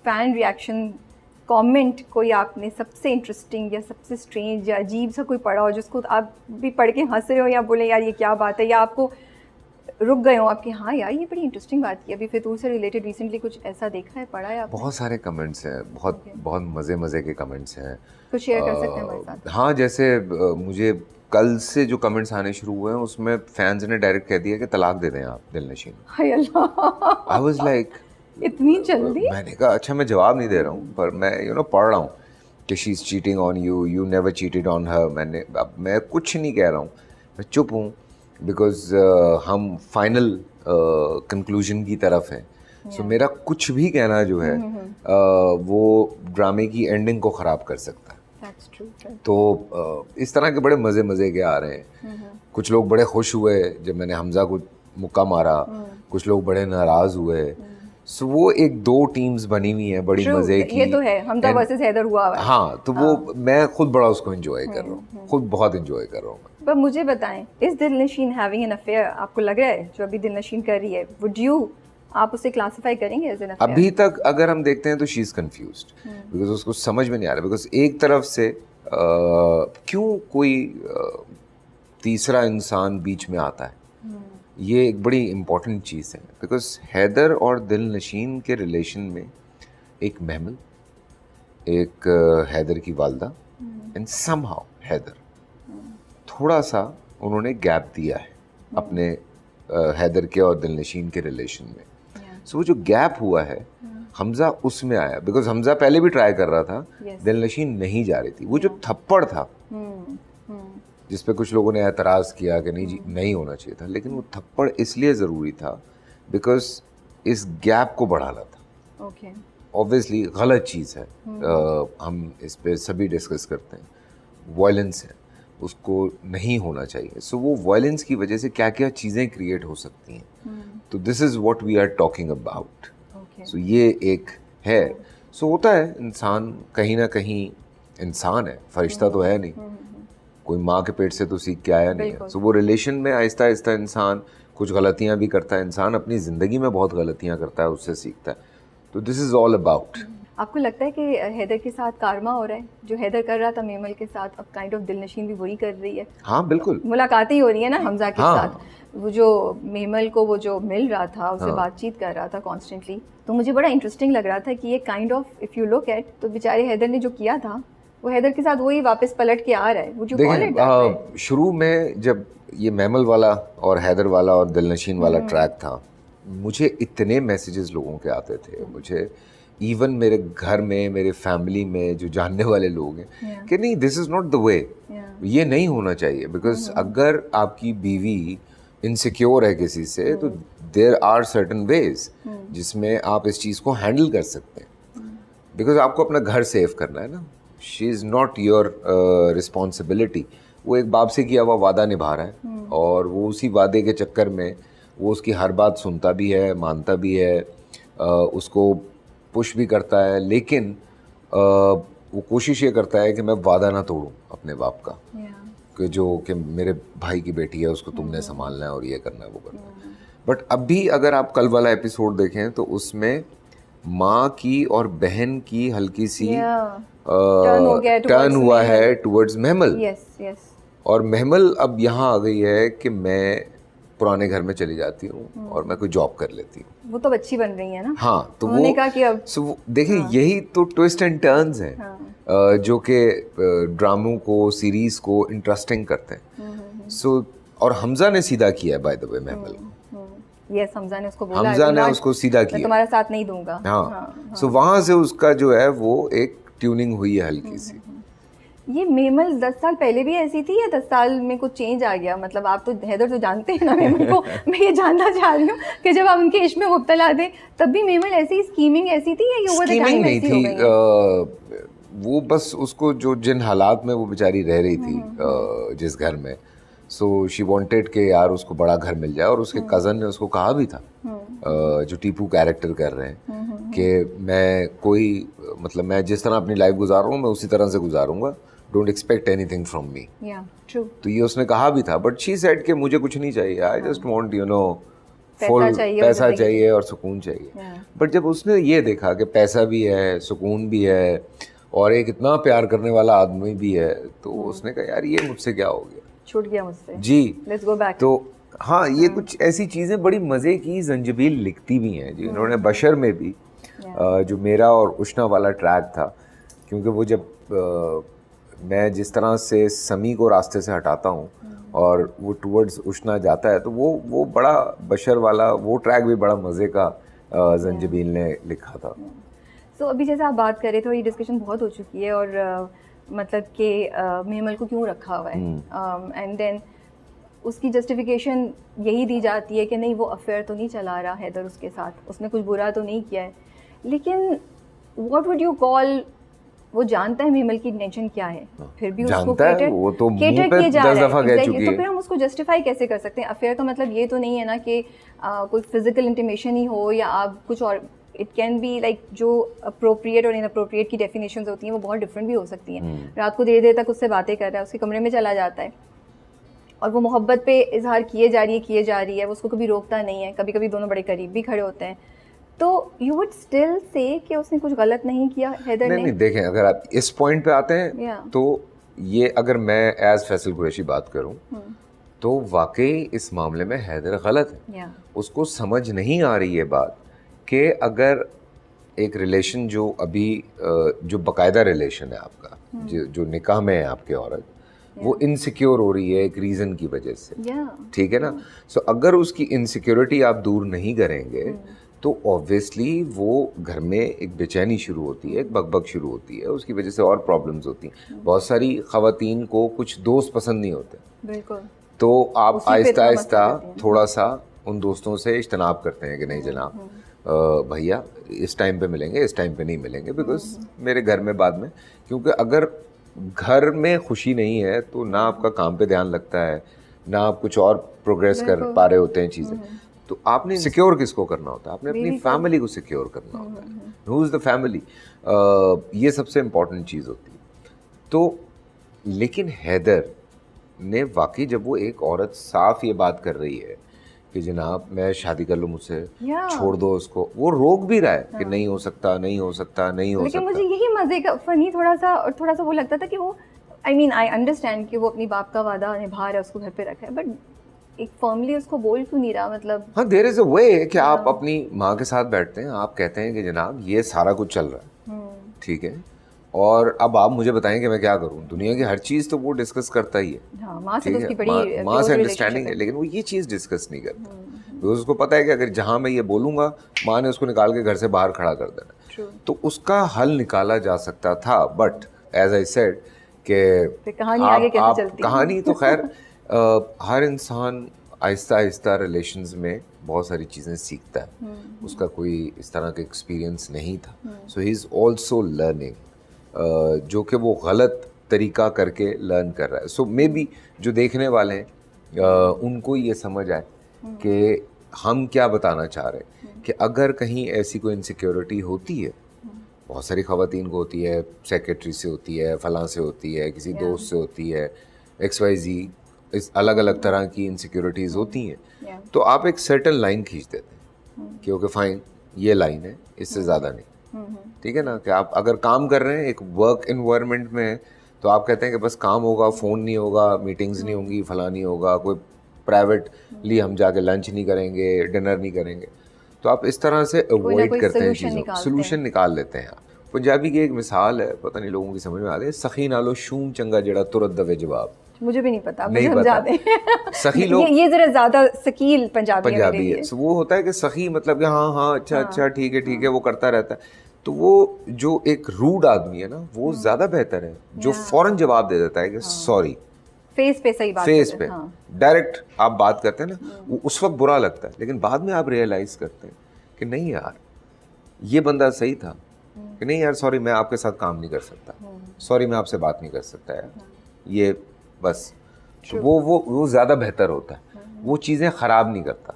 Fan reaction comment कोई आपने सबसे इंटरेस्टिंग या सबसे स्ट्रेंज या अजीब सा कोई पढ़ा हो जिसको आप भी पढ़ के हंस रहे हो या बोले यार ये क्या बात है, या आपको रुक गए हो आपके हाँ यार ये बड़ी इंटरेस्टिंग बात की, अभी फितूर से रिलेटेड रिसेंटली कुछ ऐसा देखा है, पढ़ा है आपने? बहुत सारे कमेंट्स हैं, बहुत बहुत मज़े के कमेंट्स हैं। कुछ शेयर कर सकते हैं हमारे साथ? हाँ, जैसे मुझे कल से जो कमेंट्स आने शुरू हुए हैं उसमें फैंस ने डायरेक्ट कह दिया कि तलाक दे दें आप दिलनशीन। हाय अल्लाह, आई वाज लाइक इतनी जल्दी? मैंने कहा अच्छा मैं जवाब नहीं दे रहा हूँ, पर मैं पढ़ रहा हूँ कि she is cheating on you, you never cheated on her. अब मैं कुछ नहीं कह रहा हूँ, मैं चुप हूँ, बिकॉज हम फाइनल कंक्लूजन की तरफ हैं। सो मेरा कुछ भी कहना जो है वो ड्रामे की एंडिंग को ख़राब कर सकता है। That's true. तो इस तरह के बड़े मज़े के आ रहे हैं। कुछ लोग बड़े खुश हुए जब मैंने हमज़ा को मुक्का मारा, कुछ लोग बड़े नाराज़ हुए। सो वो एक दो टीम्स बनी हुई हैं बड़ी मज़े की। ये तो है, हमजा वर्सेस हैदर हुआ है। हाँ, तो वो मैं खुद बड़ा उसको एंजॉय कर रहा हूँ, खुद बहुत एंजॉय कर रहा हूँ। पर मुझे बताएं, इस दिलनशीन हैविंग एन अफेयर, आपको लग रहा है जो अभी दिलनशीन कर रही है, वुड यू, आप उसे क्लासिफाई करेंगे एज एन अफेयर? अभी तक अगर हम देखते हैं तो शी इज़ कन्फ्यूज्ड, बिकॉज उसको समझ में नहीं आ रहा। बिकॉज एक तरफ से क्यों कोई तीसरा इंसान बीच में आता है, ये एक बड़ी इम्पॉर्टेंट चीज़ है। बिकॉज हैदर और दिलनशीन के रिलेशन में एक महमल, एक हैदर की वालदा एंड समहाउ हैदर थोड़ा सा उन्होंने गैप दिया है अपने हैदर के और दिलनशीन के रिलेशन में। सो वो जो गैप हुआ है हमज़ा उसमें आया, बिकॉज हमज़ा पहले भी ट्राई कर रहा था, दिलनशीन नहीं जा रही थी। वो जो थप्पड़ था जिस पे कुछ लोगों ने एतराज़ किया कि नहीं जी नहीं होना चाहिए था, लेकिन वो थप्पड़ इसलिए ज़रूरी था बिकॉज इस गैप को बढ़ाना था। ओके, ऑब्वियसली गलत चीज़ है, हम इस पे सभी डिस्कस करते हैं, वायलेंस है, उसको नहीं होना चाहिए। सो वो वायलेंस की वजह से क्या क्या चीज़ें क्रिएट हो सकती हैं, तो this is what we are talking about. So ये एक है। सो होता है, इंसान कहीं ना कहीं इंसान है, फरिश्ता तो है नहीं, कोई माँ के पेट से तो सीख के आया नहीं है। सो वो रिलेशन में आहिस्ता आहिस्ता इंसान कुछ गलतियाँ भी करता है, इंसान अपनी ज़िंदगी में बहुत गलतियाँ करता है, उससे सीखता है। तो दिस इज़ ऑल अबाउट। आपको लगता है कि हैदर के साथ कारमा हो रहा है, जो हैदर कर रहा था मेमल के साथ, अब काइंड ऑफ दिलनशीन भी वही कर रही है? हाँ बिल्कुल, मुलाकातें ही हो रही है ना हमजा के हाँ। साथ। वो जो मेमल को वो जो मिल रहा था, उससे बातचीत कर रहा था कॉन्स्टेंटली, तो मुझे बड़ा इंटरेस्टिंग लग रहा था कि ये kind of if you look at, तो बेचारे हैदर ने जो किया था वो हैदर के साथ वही वापस पलट के आ रहा है। वो जो देखिए शुरू में जब ये मेमल वाला और हैदर वाला और दिलनशीन वाला ट्रैक था, मुझे इतने मैसेजेस लोगों के आते थे, मुझे इवन मेरे घर में, मेरे फैमिली में जो जानने वाले लोग हैं कि नहीं this is not the way, ये नहीं होना चाहिए। बिकॉज अगर आपकी बीवी इनसिक्योर है किसी से, तो देयर आर सर्टन वेज जिसमें आप इस चीज़ को हैंडल कर सकते हैं। बिकॉज आपको अपना घर सेव करना है ना, she is not your responsibility. वो एक बाप से किया हुआ वादा निभा रहा है, और वो उसी वादे के चक्कर में वो उसकी हर बात सुनता भी है, मानता भी है, उसको पुश भी करता है, लेकिन वो कोशिश ये करता है कि मैं वादा ना तोड़ूं अपने बाप का, कि मेरे भाई की बेटी है, उसको तुमने संभालना है और ये करना है वो करना है। बट अभी अगर आप कल वाला एपिसोड देखें तो उसमें माँ की और बहन की हल्की सी टर्न हुआ है टुवर्ड्स महमल। और महमल अब यहाँ आ गई है कि मैं पुराने घर में चली जाती हूँ और मैं कोई जॉब कर लेती हूँ। वो तो अच्छी बन रही है ना। हाँ, तो उन्होंने कहा कि अब देखिए यही तो ट्विस्ट एंड टर्न्स हैं जो कि ड्रामों को, सीरीज को इंटरेस्टिंग करते हैं। सो और हमजा ने सीधा किया बाय द वे महमल को। यस, हमजा ने उसको बोला, हमजा ने उसको सीधा किया, मैं तुम्हारा साथ नहीं दूंगा। हाँ, सो वहाँ से उसका जो है वो एक ट्यूनिंग हुई है हल्की सी। ये मेमल 10 साल पहले भी ऐसी थी या 10 साल में कुछ चेंज आ गया? मतलब आप तो हैदर तो जानते हैं ना मेमल को, मैं ये जानना चाह रही हूँ कि जब आप उनके इश्क में मुब्तला थे तब भी मेमल ऐसी स्कीमिंग ऐसी थी या ओवर द टाइम ऐसी हो गई? वो बस उसको जो जिन हालात में वो बेचारी रह रही थी जिस घर में, सो शी वांटेड कि यार उसको बड़ा घर मिल जाए। और उसके कज़न ने उसको कहा भी था, जो टीपू कैरेक्टर कर रहे हैं, कि मैं कोई मतलब मैं जिस तरह अपनी लाइफ गुजार रहा हूँ मैं उसी तरह से गुजारूंगा, don't expect anything from me. True. तो ये उसने कहा भी था, बट शी सेड कि मुझे कुछ नहीं चाहिए, आई जस्ट वांट पैसा चाहिए और सुकून चाहिए। बट जब उसने ये देखा कि पैसा भी है, सुकून भी है और एक इतना प्यार करने वाला आदमी भी है, तो उसने कहा यार ये मुझसे क्या हो गया, छूट गया मुझसे जी। Let's go back. तो हाँ, ये कुछ ऐसी चीज़ें बड़ी मज़े की ज़ंजबील लिखती भी हैं जी। उन्होंने बशर में भी जो मेरा और उष्णा वाला ट्रैक था, क्योंकि वो जब मैं जिस तरह से समी को रास्ते से हटाता हूँ और वो टूवर्ड्स उष्णा जाता है, तो वो बड़ा बशर वाला वो ट्रैक भी बड़ा मज़े का ज़ंजबील ने लिखा था। सो अभी जैसे आप बात करें तो ये डिस्कशन बहुत हो चुकी है और मतलब कि मेमल को क्यों रखा हुआ है, एंड देन उसकी जस्टिफिकेशन यही दी जाती है कि नहीं वो अफेयर तो नहीं चला रहा हैदर उसके साथ, उसने कुछ बुरा तो नहीं किया है। लेकिन व्हाट वुड यू कॉल, वो जानता है मेमल की इंटेंशन क्या है, फिर भी उसको केटर किया जा रहा है। तो फिर हम उसको जस्टिफाई कैसे कर सकते हैं? अफेयर का मतलब ये तो नहीं है ना कि कोई फिजिकल इंटीमेशन ही हो या आप कुछ और, इट कैन बी लाइक जो अप्रोप्रिएट और इनअप्रोप्रिएट की डेफिनेशंस होती हैं वो बहुत डिफरेंट भी हो सकती हैं। रात को देर देर तक उससे बातें कर रहा है, उसके कमरे में चला जाता है और वो मोहब्बत पे इजहार किए जा रही है, वो उसको कभी रोकता नहीं है, कभी कभी दोनों बड़े करीब भी खड़े होते हैं। तो यू वुड स्टिल से कि उसने कुछ गलत नहीं किया हैदर ने? नहीं, देखें, अगर आप इस पॉइंट पे आते हैं तो ये, अगर मैं एज फैसल कुरैशी बात करूं तो वाकई इस मामले में हैदर गलत है। उसको समझ नहीं आ रही है बात कि अगर एक रिलेशन जो अभी जो बाकायदा रिलेशन है आपका, जो निकाह में है आपके औरत, वो इनसिक्योर हो रही है एक रीज़न की वजह से, ठीक है ना। सो अगर उसकी इनसिक्योरिटी आप दूर नहीं करेंगे तो ऑब्वियसली वो घर में एक बेचैनी शुरू होती है, एक बकबक शुरू होती है, उसकी वजह से और प्रॉब्लम्स होती हैं। बहुत सारी ख़वातीन को कुछ दोस्त पसंद नहीं होते, बिल्कुल, तो आप आहिस्ता आहिस्ता थोड़ा सा उन दोस्तों से इज्तनाब करते हैं कि नहीं जनाब भैया इस टाइम पे मिलेंगे, इस टाइम पे नहीं मिलेंगे, बिकॉज मेरे घर में बाद में, क्योंकि अगर घर में खुशी नहीं है तो ना आपका काम पे ध्यान लगता है, ना आप कुछ और प्रोग्रेस कर पा रहे होते हैं चीज़ें। तो आपने सिक्योर किसको करना होता है? आपने अपनी फैमिली को सिक्योर करना होता है। हु इज़ द फैमिली, ये सबसे इम्पॉर्टेंट चीज़ होती है। तो लेकिन हैदर ने वाकई, जब वो एक औरत साफ ये बात कर रही है कि जनाब मैं शादी कर लूँ मुझसे, छोड़ दो उसको, वो रोक भी रहा है कि नहीं हो सकता, नहीं हो सकता, नहीं हो सकता। लेकिन मुझे यही मजे का फनी थोड़ा सा वो लगता था कि वो, आई मीन आई अंडरस्टैंड कि वो अपनी बाप का वादा निभा रहा है, उसको घर पे रखा है, बट एक फर्मली उसको बोल क्यों नहीं रहा? मतलब हाँ, देयर इज अ वे कि आप अपनी माँ के साथ बैठते हैं, आप कहते हैं कि जनाब ये सारा कुछ चल रहा है, ठीक है, और अब आप मुझे बताएं कि मैं क्या करूं। दुनिया की हर चीज़ तो वो डिस्कस करता ही है, हाँ, माँ से तो उसकी बड़ी माँ से अंडरस्टैंडिंग है, लेकिन वो ये चीज़ डिस्कस नहीं करता, बिकॉज उसको पता है कि अगर जहाँ मैं ये बोलूँगा माँ ने उसको निकाल के घर से बाहर खड़ा कर देना। तो उसका हल निकाला जा सकता था, बट एज आई सेड कि कहानी तो खैर हर इंसान आहिस्ता आहिस्ता रिलेशंस में बहुत सारी चीज़ें सीखता है। उसका कोई इस तरह का एक्सपीरियंस नहीं था, सो ही इज़ ऑल्सो लर्निंग, जो कि वो गलत तरीका करके लर्न कर रहा है। सो मे बी जो देखने वाले हैं उनको ये समझ आए कि हम क्या बताना चाह रहे हैं, कि अगर कहीं ऐसी कोई इनसिक्योरिटी होती है, बहुत सारी ख़वातीन को होती है, सेक्रेटरी से होती है, फलां से होती है, किसी दोस्त से होती है, XYZ, इस अलग अलग तरह की इनसिक्योरिटीज़ होती हैं, तो आप एक सर्टन लाइन खींच देते हैं कि ओके फाइन, ये लाइन है, इससे ज़्यादा नहीं, ठीक है ना। कि आप अगर काम कर रहे हैं एक वर्क इन्वायरमेंट में, तो आप कहते हैं कि बस काम होगा, फ़ोन नहीं होगा, मीटिंग्स नहीं होंगी, फला नहीं होगा, कोई प्राइवेटली हम जाके लंच नहीं करेंगे, डिनर नहीं करेंगे, तो आप इस तरह से अवॉइड करते हैं चीज़ों, सोल्यूशन निकाल लेते हैं। आप पंजाबी की एक मिसाल है, पता नहीं लोगों की समझ में आ रही है, सखी नालो शूम चंगा जड़ा तुरत दवे जवाब। मुझे भी नहीं पता, मुझे समझा दें। सखी लोग, ये जरा ज्यादा शकील पंजाबी है। वो होता है कि सखी मतलब कि हाँ हाँ अच्छा अच्छा ठीक है, वो करता रहता है। तो वो जो एक रूड आदमी है ना, वो ज्यादा बेहतर है जो फौरन जवाब दे देता है कि सॉरी, फेस पे सही बात, फेस पे डायरेक्ट आप बात करते हैं ना, वो उस वक्त बुरा लगता है, लेकिन बाद में आप रियलाइज करते हैं कि नहीं यार ये बंदा सही था, कि नहीं यार सॉरी मैं आपके साथ काम नहीं कर सकता, सॉरी मैं आपसे बात नहीं कर सकता यार, ये बस। तो वो ज़्यादा बेहतर होता है, वो चीज़ें ख़राब नहीं करता।